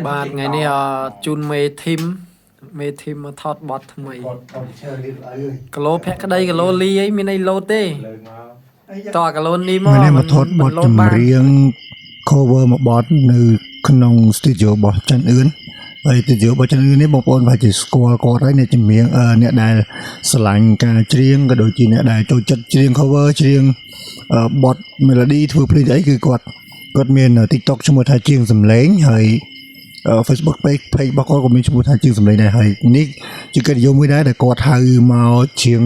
បាទថ្ងៃនេះជូនមេធីមមកថតបត់ថ្មីគីឡូភក្តីគីឡូលីអីមានអីលោតទេតោះគីឡូនេះមកមកថតបត់ចម្រៀង cover មកបត់នៅក្នុង studio របស់ច័ន្ទអឿនហើយ studio របស់ច័ន្ទអឿននេះបងប្អូនប្រហែលជាស្គាល់គាត់ហើយអ្នកចម្រៀងអ្នកដែលស្រឡាញ់ការច្រៀងក៏ដូចជាអ្នកដែលចូលចិត្តច្រៀង cover ច្រៀងបត់ melody ធ្វើភ្លេងអីគឺគាត់មាន TikTok ឈ្មោះថាជាងសំឡេងហើយ Facebook page របស់គាត់ក៏មានឈ្មោះថាជាងសំឡេងដែរហើយនេះជាកិត្តិយសមួយដែរដែលគាត់ហៅមកជាង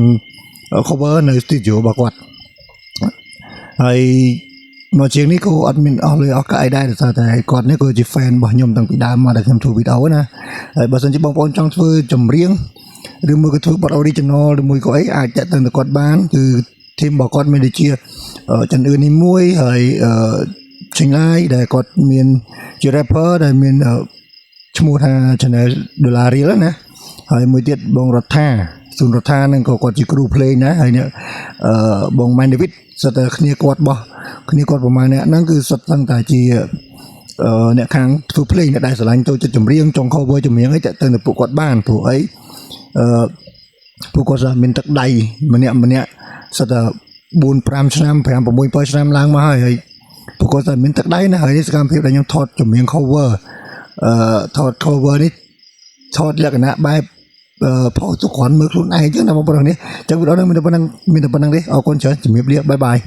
cover នៅ studio របស់គាត់ហើយមកជាងនេះក៏អត់មានអស់លុយអស់កាក់អីដែរដោយសារតែគាត់នេះក៏ជា fan របស់ខ្ញុំតាំងពីដើមមកដែលខ្ញុំធ្វើវីដេអូណាហើយបើសិនជាបងប្អូនចង់ធ្វើចម្រៀងឬមួយក៏ធ្វើបទ original ឬមួយក៏អីអាចតាក់ទងទៅគាត់បានគឺ team របស់គាត់មានដូចជាច័ន្ទអឿននេះមួយហើយឆ្ងាយដែលគាត់មានជា rapper ដែលមានឈ្មោះថា Channel Dollar Real ណាហើយមួយទៀតបងរដ្ឋាស៊ុនរដ្ឋានឹងក៏គាត់ជាគ្រូភ្លេងដែរហើយនេះបង Mind David សិតតែគ្នាគាត់ប្រហែលអ្នកហ្នឹងគឺសិតតាំងតែជាអ្នកខាងធ្វើភ្លេងអ្នកដែលស្រឡាញ់ចូលចិត្តចម្រៀងចង់ cover ចម្រៀងអីតាក់ទងទៅពួកគាត់បានព្រោះអីពួកគាត់មានទឹកដៃម្នាក់សិតតែ4-5 ឆ្នាំ5-6 7ឆ្នាំឡើងមកហើយពួកគាត់តែមានទឹកដៃណាហើយនេះសកម្មភាពដែលខ្ញុំថតចម្រៀង cover ថត cover នេះថតលក្ខណៈបែបផុសទៅគ្រាន់មើលខ្លួនឯងចឹងណាបងប្អូននេះចឹងវីដេអូនេះមានតែប៉ុណ្្នឹងទេអរគុណច្រើនជំរាបលាបាយបាយ